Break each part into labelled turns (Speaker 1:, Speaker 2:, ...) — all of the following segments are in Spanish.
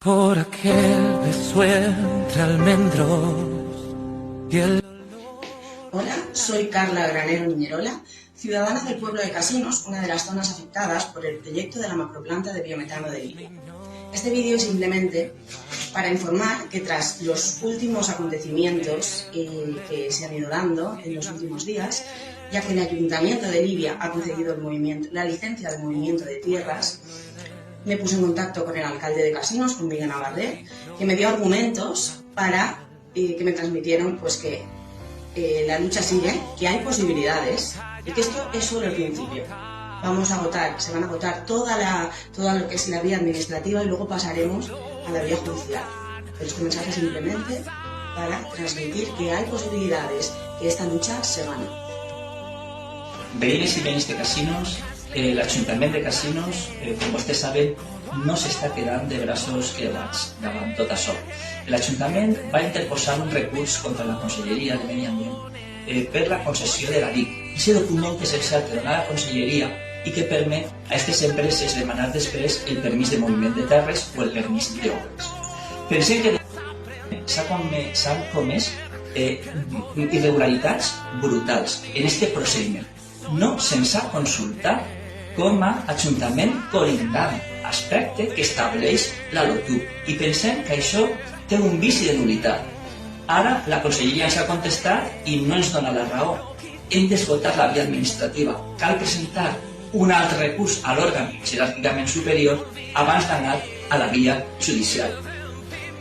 Speaker 1: Por aquel beso entre almendros y el...
Speaker 2: Hola, soy Carla Granero Niñerola, ciudadana del pueblo de Casinos, una de las zonas afectadas por el proyecto de la macroplanta de biometano de Libia. Este vídeo es simplemente para informar que tras los últimos acontecimientos que se han ido dando en los últimos días, ya que el Ayuntamiento de Libia ha concedido la licencia de movimiento de tierras, me puse en contacto con el alcalde de Casinos, con Miguel Navarrete, que me dio argumentos para que me transmitieron pues que la lucha sigue, que hay posibilidades y que esto es solo el principio. Se van a agotar toda lo que es la vía administrativa y luego pasaremos a la vía judicial. Pero este mensaje es simplemente para transmitir que hay posibilidades, que esta lucha se gana.
Speaker 3: Veïnes i veïns de Casinos, l'Ajuntament de Casinos, com vostès saben, no s'està quedant de braços creuats davant tot això. L'Ajuntament va interposar un recurs contra la Conselleria de Medi Ambient per la concessió de la DIC. Aquest document és el que dona la Conselleria i que permet a aquestes empreses demanar després el permís de moviment de terres o el permís d'obres. Pensem que s'han comès irregularitats brutals en aquest procediment. No se'ns ha consultat com a Ajuntament corindant, aspecte que estableix la LOTUC, i pensem que això té un vici de nul·litat. Ara la Conselleria ens ha contestat i no ens dona la raó. Hem d'esgotar la via administrativa. Cal presentar un altre recurs a l'òrgan jeràrquicament superior abans d'anar a la via judicial.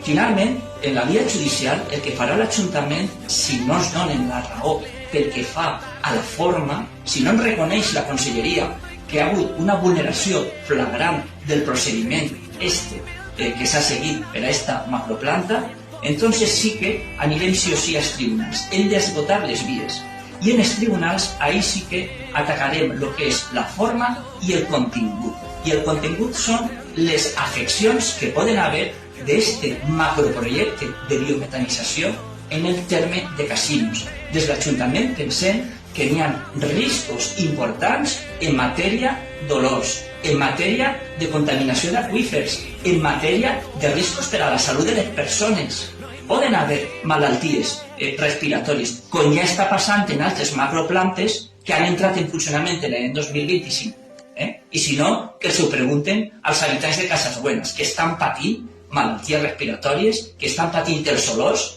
Speaker 3: Finalment, en la via judicial, el que farà l'Ajuntament, si no ens donen la raó pel que fa a la forma, si no ens reconeix la Conselleria que ha hagut una vulneració flagrant del procediment que s'ha seguit per a aquesta macroplanta, entonces sí que anirem sí o sí als tribunals. Hem d'esgotar les vies. I en els tribunals, ahí sí que atacarem el que és la forma i el contingut. I el contingut són les afeccions que poden haver d'este macroprojecte de biometanització en el terme de Casinos. Des de l'Ajuntament pensem que hi ha riscos importants en matèria d'olors, en matèria de contaminació d'aquífers, en matèria de riscos per a la salut de les persones. Poden haver malalties respiratòries, com ja està passant en altres macroplantes que han entrat en funcionament en l'any 2025. I si no, que s'ho pregunten als habitants de Casas Buenas, que estan patint malalties respiratòries, que estan patint els olors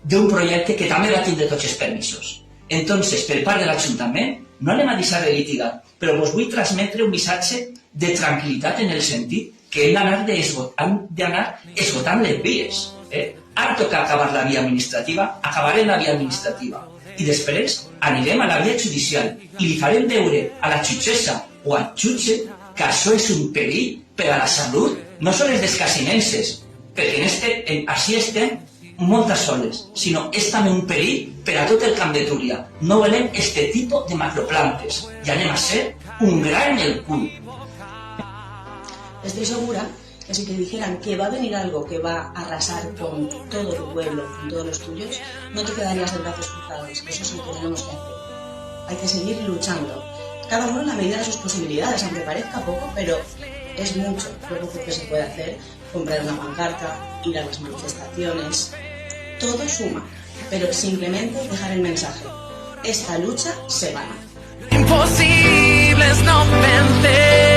Speaker 3: d'un projecte que també va tindre tots els permisos. Entonces, per part de l'Ajuntament, no anem a deixar de litigar, però us vull transmetre un missatge de tranquil·litat en el sentit que hem d'anar esgotant les vies. Ara toca acabar la via administrativa, acabarem la via administrativa i després anirem a la via judicial i li farem veure a la jutgessa o al jutge que això és un perill per a la salut, no sols dels casinenses, perquè així estem moltes soles, sinó és també un perill per a tot el Camp de Túria. No volem este tipus de macroplantes i anem a ser un gra en el cul.
Speaker 2: Estoy segura que si te dijeran que va a venir algo que va a arrasar con todo tu pueblo, con todos los tuyos, no te quedarías de brazos cruzados. Eso es lo que tenemos que hacer. Hay que seguir luchando. Cada uno en la medida de sus posibilidades, aunque parezca poco, pero es mucho lo que se puede hacer. Comprar una pancarta, ir a las manifestaciones, todo suma, pero simplemente dejar el mensaje. Esta lucha se gana.
Speaker 1: Imposible es no vencer.